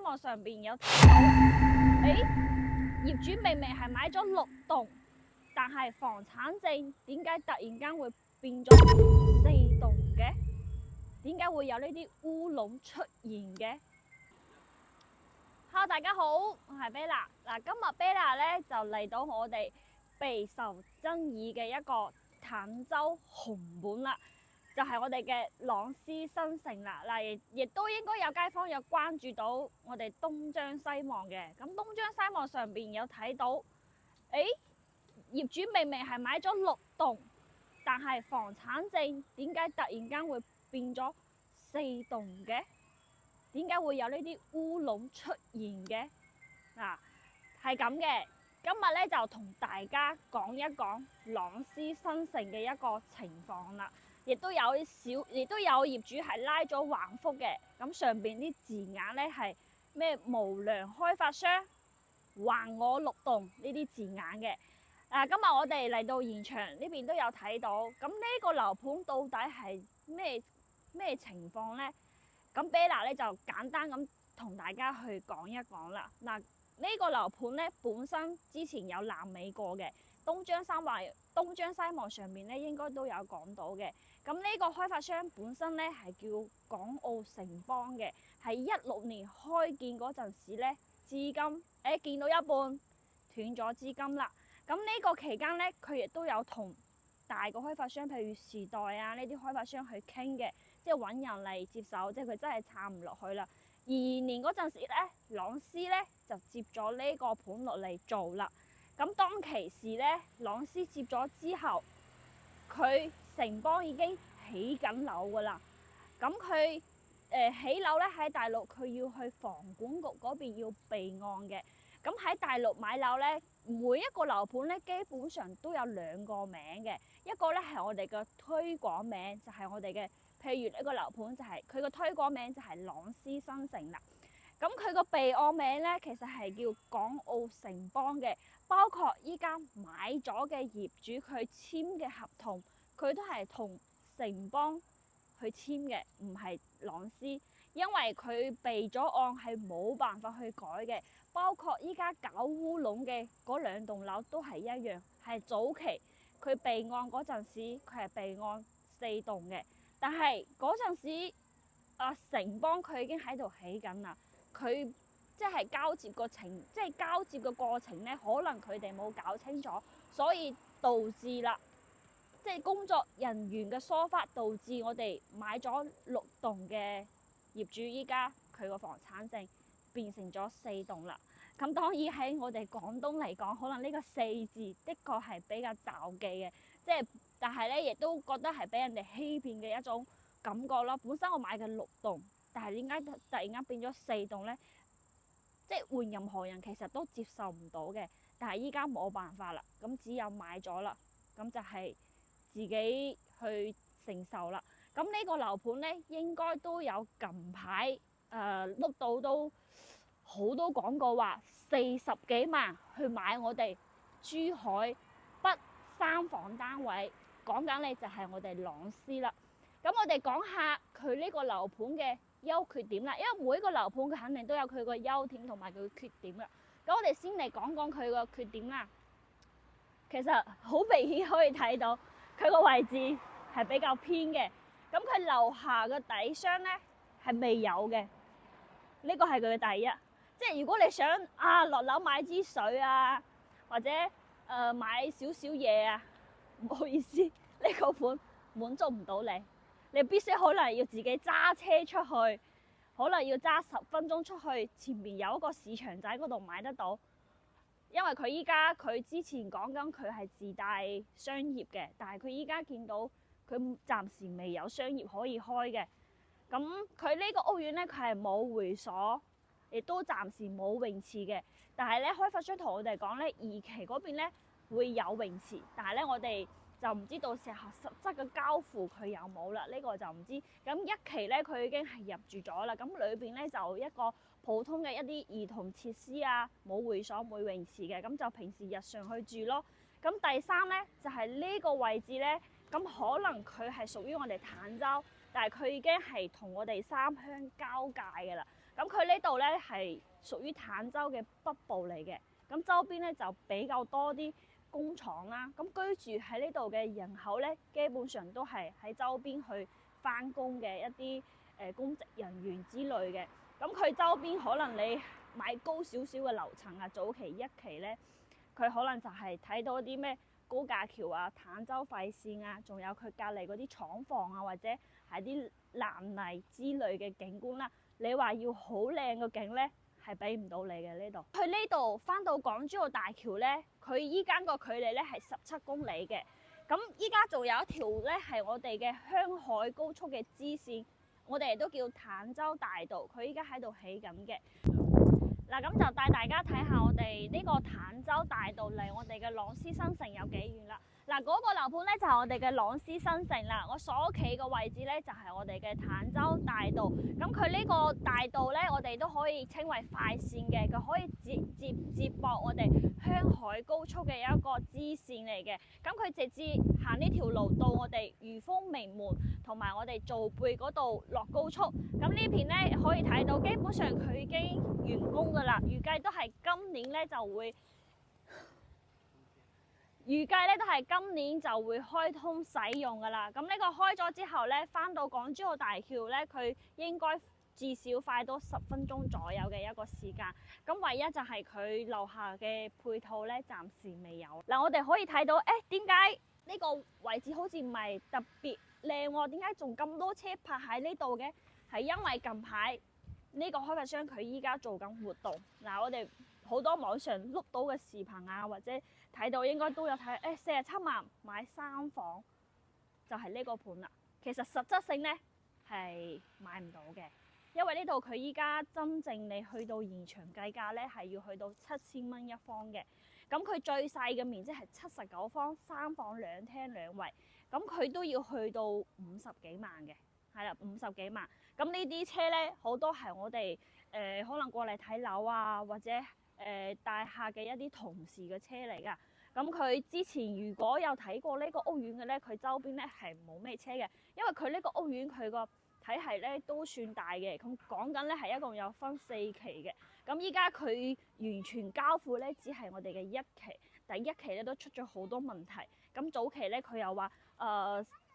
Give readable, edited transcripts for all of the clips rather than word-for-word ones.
網上邊有睇到，業主明明係買咗6棟，但係房產證點解突然間會變咗4棟嘅？點解會有呢啲烏龍出現嘅？Hello，大家好，我係 Bella。今日 Bella 咧就嚟到我哋備受爭議嘅一個坦洲紅本啦，就係我哋嘅朗詩新城啦。亦都應該有街坊有關注到我哋東張西望嘅。咁東張西望上邊有睇到，業主明明係買咗6棟，但係房產證點解突然間會變咗4棟嘅？點解會有呢啲烏龍出現嘅？係咁嘅。今日咧就同大家講一講朗詩新城嘅一個情況啦。亦都有業主係拉咗橫幅嘅。咁上邊啲字眼咧係咩無良開發商還我6棟呢啲字眼嘅。今日我哋嚟到現場呢邊都有睇到。咁呢個樓盤到底係咩情況呢？咁 Bella 咧就簡單咁同大家去講一講啦。呢個樓盤咧本身之前有爛尾過嘅，東張西望上面咧應該都有講到嘅。咁呢個開發商本身咧係叫港澳城邦嘅，係16年開建嗰陣時咧，資金見到一半斷咗資金啦。咁呢個期間咧，佢亦都有同大個開發商，譬如時代啊呢啲開發商去傾嘅，即係揾人嚟接手，即係佢真係撐唔落去啦。22年嗰陣時咧，朗詩咧就接咗呢個盤落嚟做啦。咁當其時咧，朗詩接咗之後，佢城邦已經起緊樓噶啦。咁佢起樓咧喺大陸，佢要去房管局嗰邊要備案嘅。咁喺大陸買樓咧，每一個樓盤咧基本上都有2個名嘅，一個咧係我哋嘅推廣名，就係我哋嘅，譬如呢個樓盤就係佢個推廣名就係朗詩新城啦。咁佢個備案名咧其實係叫港澳城邦嘅，包括依家買咗嘅業主佢簽嘅合同，佢都係同城邦去簽嘅，唔係朗詩，因為佢備咗案係冇辦法去改嘅。包括依家搞烏龍嘅嗰2棟樓都係一樣，係早期佢備案嗰陣時，佢係備案4棟嘅，但係嗰陣時城邦佢已經喺度起緊啦，佢即係交接個過程咧，可能佢哋冇搞清楚，所以導致啦，即係工作人員嘅疏忽，導致我哋買咗6棟嘅業主依家佢個房產證變成咗4棟啦。咁當然喺我哋廣東嚟講，可能呢個4字的確係比較罩忌嘅，但係咧亦都覺得係俾人哋欺騙嘅一種感覺咯。本身我買嘅6棟，但係點解突然間變咗4棟咧？即係換任何人其實都接受唔到嘅，但係依家冇辦法啦，咁只有買咗啦，咁就係自己去承受啦。咁呢個樓盤咧應該都有近排碌到都好多廣告話40幾萬去買我哋珠海北3房單位，講緊你就係我哋朗詩啦。咁我哋講下佢呢個樓盤嘅優缺點啦，因為每一個樓盤佢肯定都有佢個優點同埋佢缺點啦。咁我哋先嚟講講佢個缺點啦。其實好明顯可以睇到佢個位置係比較偏嘅。咁佢樓下個底箱咧係未有嘅，呢個係佢嘅第一。即係如果你想落樓買支水啊，或者買少少嘢啊，唔好意思，呢個盤滿足唔到你，你必須可能要自己揸車出去，可能要揸10分鐘出去，前面有一個市場仔嗰度買得到。因為佢之前講緊佢係自帶商業嘅，但係佢依家見到佢暫時未有商業可以開嘅。咁佢呢個屋苑咧，佢係冇會所，亦都暫時冇泳池嘅。但係咧，開發商同我哋講咧，2期嗰邊咧會有泳池，但係咧我哋就唔知到時候實質嘅交付佢有冇啦，呢個就唔知。咁1期咧佢已經係入住咗啦，咁裏邊咧就一個普通嘅一啲兒童設施啊，冇會所冇泳池嘅，咁就平時日常去住咯。咁第3咧就係呢個位置咧，咁可能佢係屬於我哋坦洲，但係佢已經係同我哋3鄉交界嘅啦。咁佢呢度咧係屬於坦洲嘅北部嚟嘅，咁周邊咧就比較多啲工廠啦。咁居住喺呢度嘅人口咧，基本上都係喺周邊去返工嘅一啲公職人員之類嘅。咁佢周邊可能你買高少少嘅樓層啊，早期一期咧，佢可能就係睇到啲咩高架橋啊、坦洲廢線啊，仲有佢隔離嗰啲廠房啊，或者係啲爛泥之類嘅景觀啦。你話要好靚嘅景咧，係俾唔到你嘅呢度。去呢度返到港珠澳大橋咧，佢依間個距離咧係17公里嘅。咁依家仲有一條咧係我哋嘅香海高速嘅支線，我哋都叫坦洲大道，佢依家喺度起緊嘅。嗱，咁就帶大家睇下我哋呢個坦洲大道離我哋嘅朗詩新城有幾遠啦。嗱，嗰個樓盤咧就係我哋嘅朗詩新城啦。我所企嘅位置咧就係我哋嘅坦洲大道。咁佢呢個大道咧，我哋都可以稱為快線嘅，佢可以接駁我哋香海高速嘅一個支線嚟嘅。咁佢直接行呢條路到我哋漁豐明門同埋我哋造貝嗰度落高速。咁呢片咧可以睇到，基本上佢已經完工㗎啦，預計都係今年咧就會。預計咧都係今年就會開通使用㗎啦。咁呢個開咗之後咧，返到港珠澳大橋咧，佢應該至少快多10分鐘左右嘅一個時間。咁唯一就係佢樓下嘅配套咧，暫時未有。嗱，我哋可以睇到，點解呢個位置好似唔係特別靚喎？點解仲咁多車泊喺呢度嘅？係因為近排呢個開發商佢依家做緊活動。嗱，我哋好多網上碌到嘅視頻啊，或者睇到應該都有睇，47萬買3房就係呢個盤啦。其實實質性咧係買唔到嘅，因為呢度佢依家真正你去到現場計價咧係要去到7000蚊一方嘅。咁佢最細嘅面積係79方，3房2廳2衛，咁佢都要去到50幾萬嘅，係啦，50幾萬。咁呢啲車咧好多係我哋可能過嚟睇樓啊，或者大廈嘅一啲同事嘅車嚟㗎。咁佢之前如果有睇過呢個屋苑嘅咧，佢周邊咧係冇咩車嘅，因為佢呢個屋苑佢個體系咧都算大嘅。咁講緊咧係一共有分4期嘅。咁依家佢完全交付咧，只係我哋嘅1期。第1期咧都出咗好多問題。咁早期咧佢又話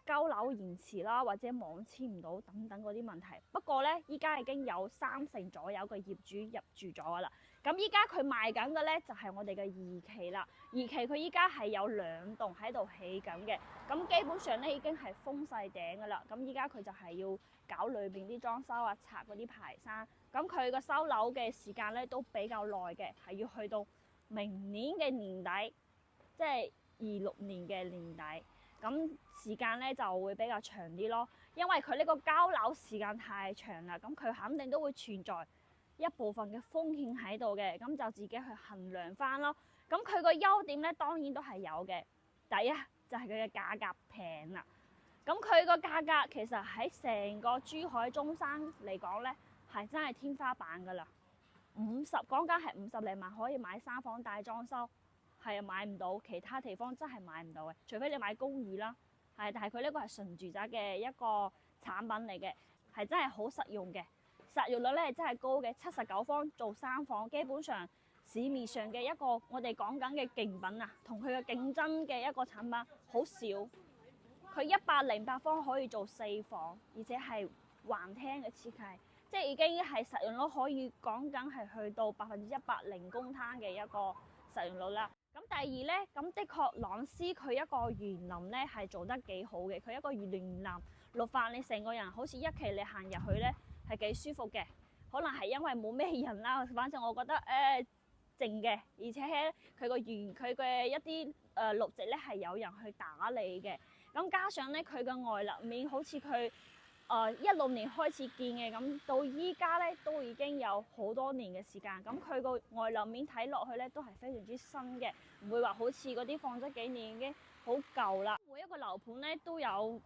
交樓延遲啦，或者網簽唔到等等嗰啲問題。不過咧，依家已經有30%左右嘅業主入住咗㗎啦。咁依家佢賣緊嘅咧就係我哋嘅2期啦。2期佢依家係有2棟喺度起緊嘅。咁基本上咧已經係封晒頂㗎啦。咁依家佢就係要搞裏邊啲裝修啊，拆嗰啲排山。咁佢個收樓嘅時間咧都比較耐嘅，係要去到明年嘅年底，即係26年嘅年底。咁時間咧就會比較長啲咯，因為佢呢個交樓時間太長啦，咁佢肯定都會存在一部分嘅風險喺度嘅，咁就自己去衡量翻咯。咁佢個優點咧當然都係有嘅，第一就係佢嘅價格平啦。咁佢個價格其實喺成個珠海中山嚟講咧係真係天花板㗎啦，講緊係50零萬可以買3房大裝修。係啊，買唔到，其他地方真係買唔到嘅，除非你買公寓啦。係，但係佢呢個係純住宅嘅一個產品嚟嘅，係真係好實用嘅，實用率咧係真係高嘅。79方做3房，基本上市面上嘅一個我哋講緊嘅競品啊，同佢嘅競爭嘅一個產品好少。佢108方可以做4房，而且係橫廳嘅設計，即係已經係實用率可以講緊係去到100%零公攤嘅一個實用率啦。咁第二咧，咁的確朗詩佢一個園林咧係做得幾好嘅，佢一個園林綠化，你成個人好似一期你行入去咧係幾舒服嘅。可能係因為冇咩人啦，反正我覺得靜嘅，而且佢個園佢嘅一啲綠植咧係有人去打理嘅。咁加上咧佢嘅外立面好似佢16年開始建嘅，咁到依家咧都已經有好多年嘅時間。咁佢個外立面睇落去咧都係非常之新嘅，唔會話好似嗰啲放咗幾年已經好舊啦。每一個樓盤咧都有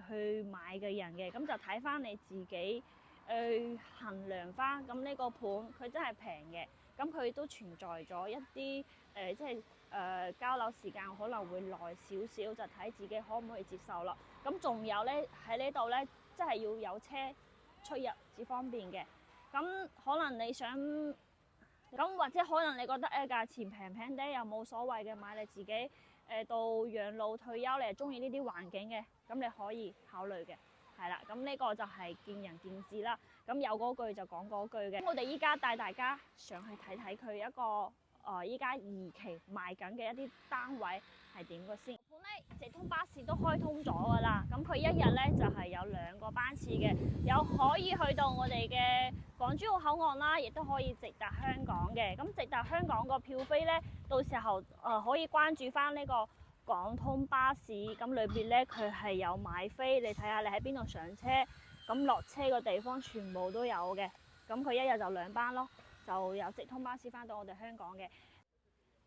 去買嘅人嘅，咁就睇翻你自己衡量翻。咁呢個盤佢真係平嘅，咁佢都存在咗一啲即係交樓時間可能會耐少少，就睇自己可唔可以接受啦。咁仲有咧喺呢度咧，即係要有車出入至方便嘅。咁咁可能你想咁或者可能你覺得價錢平平啲又冇所謂嘅，買你自己到養老退休，你係中意呢啲環境嘅，咁你可以考慮嘅，係啦。咁呢個就係見仁見智啦。咁有嗰句就講嗰句嘅。我哋依家帶大家上去睇睇佢一個依家2期賣緊嘅一啲單位係點嘅先。本咧直通巴士都開通咗㗎啦，咁佢一日咧就係有2個班次嘅，有可以去到我哋嘅港珠澳口岸啦，亦都可以直達香港嘅。咁直達香港個票飛咧，到時候可以關注翻呢個港通巴士，咁裏邊咧佢係有買飛，你睇下你喺邊度上車，咁落車個地方全部都有嘅。咁佢一日就2班咯，就有直通巴士翻到我哋香港嘅。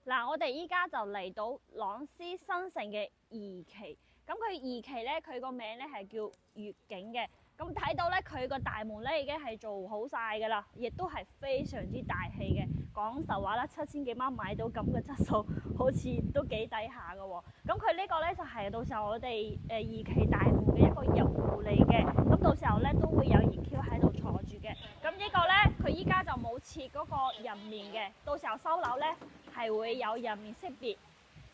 嗱，我哋依家就嚟到朗詩新城嘅2期，咁佢2期咧，佢個名咧係叫悅景嘅。咁睇到咧，佢個大門咧已經係做好晒㗎啦，亦都係非常之大氣嘅。講實話啦，7000幾蚊買到咁嘅質素，好似都幾抵下㗎喎。咁佢呢個咧就係到時候我哋2期大門嘅一個入戶嚟嘅。咁到時候咧都會有2Q喺度坐住嘅。咁呢個咧佢依家就冇設嗰個人面嘅，到時候收樓咧係會有人面識別。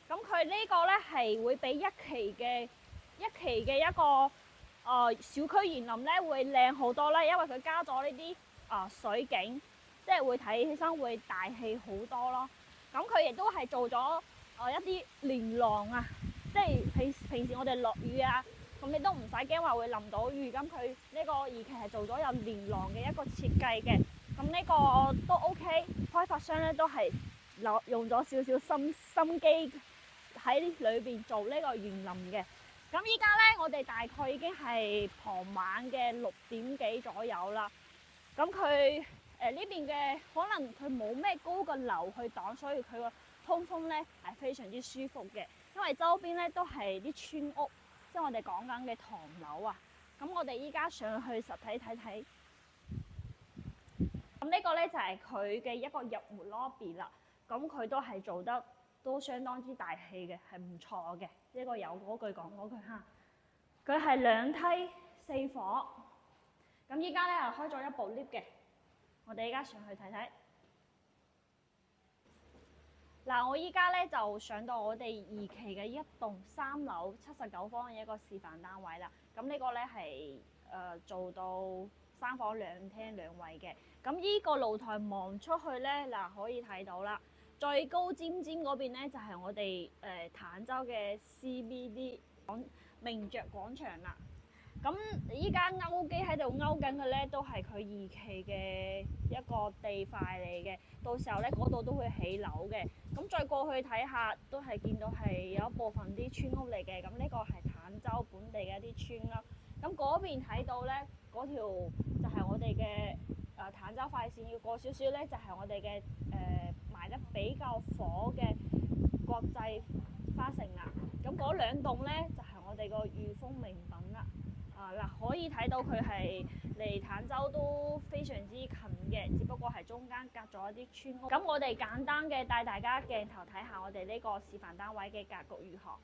咁佢呢個咧係會比1期嘅一個小區園林咧會靚好多啦，因為佢加咗呢啲水景，即係會睇起身會大氣好多咯。咁佢亦都係做咗一啲連廊啊，即係平時我哋落雨啊，咁你都唔使驚話會淋到雨。咁佢呢個2期係做咗有連廊嘅一個設計嘅，咁呢個都 OK。開發商咧都係用咗少少心機喺裏邊做呢個園林嘅。咁依家咧，我哋大概已經係傍晚嘅6點幾左右啦。咁佢呢邊嘅可能佢冇咩高嘅樓去擋，所以佢個通風咧係非常之舒服嘅。因為周邊咧都係啲村屋，即係我哋講緊嘅唐樓啊。咁我哋依家上去實體睇睇。咁呢個咧就係佢嘅一個入門 lobby 啦。咁佢都係做得都相當之大氣嘅，係唔錯嘅。呢個有嗰句講嗰句嚇，佢係2梯4伙。咁依家咧係開咗一部 lift 嘅，我哋依家上去睇睇。嗱，我依家咧就上到我哋2期嘅一棟3樓79方嘅一個示範單位啦。咁呢個咧係做到3房2廳2衛嘅。咁依個露台望出去咧，嗱可以睇到啦。最高尖嗰邊咧就係我哋坦洲嘅 CBD 名爵廣場啦。咁依家勾機喺度勾緊嘅咧，都係佢2期嘅一個地塊嚟嘅。到時候咧嗰度都會起樓嘅。咁再過去睇下，都係見到係有一部分啲村屋嚟嘅。咁呢個係坦洲本地嘅一啲村啦。咁嗰邊睇到咧，嗰條就係我哋嘅坦洲快線，要過少少咧就係我哋嘅賣得比較火嘅國際花城啦。咁嗰2棟咧就係我哋個裕豐名品啦。嗱，可以睇到佢係離坦洲都非常之近嘅，只不過係中間隔咗一啲村屋。咁我哋簡單嘅帶大家鏡頭睇下我哋呢個示範單位嘅格局如何。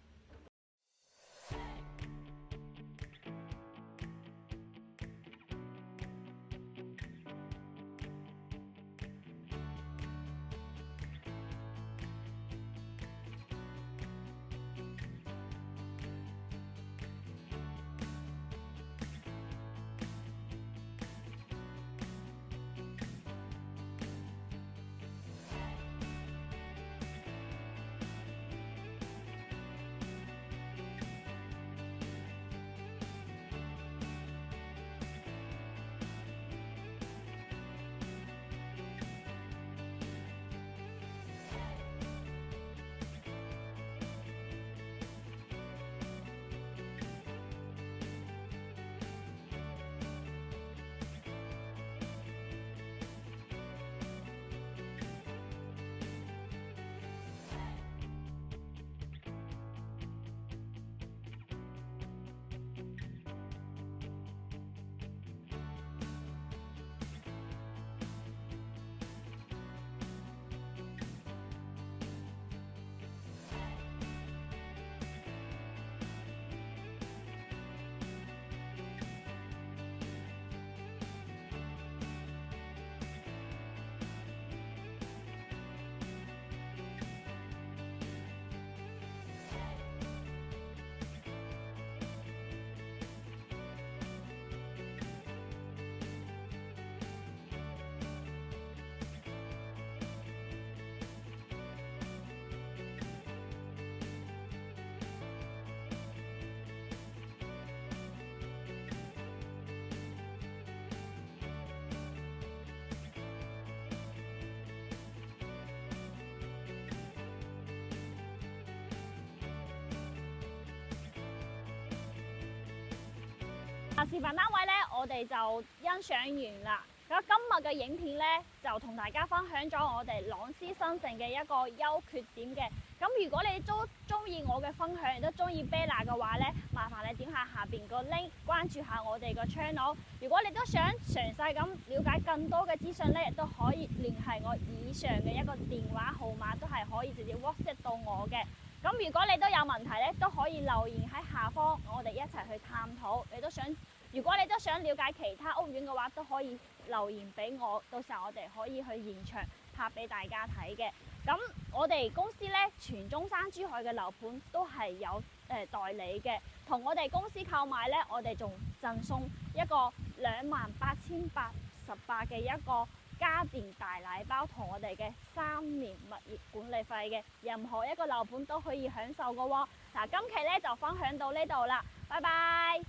示範單位咧，我哋就欣賞完啦。咁今日嘅影片咧，就同大家分享咗我哋朗詩新城嘅一個優缺點嘅。咁如果你都中意我嘅分享，亦都中意 Bella 嘅話咧，麻煩你點下下邊個 link， 關注下我哋個 channel。如果你都想詳細咁了解更多嘅資訊咧，亦都可以聯繫我以上嘅一個電話號碼，都係可以直接 WhatsApp 到我嘅。咁如果你都有問題咧，都可以留言喺下方，我哋一齊去探討。如果你都想了解其他屋苑嘅話，都可以留言俾我，到時候我哋可以去現場拍俾大家睇嘅。咁我哋公司咧，全中山珠海嘅樓盤都係有代理嘅，同我哋公司購買咧，我哋仲贈送一個28,818嘅一個家電大禮包，同我哋嘅3年物業管理費嘅，任何一個樓盤都可以享受嘅喎。嗱，今期咧就分享到呢度啦，拜拜。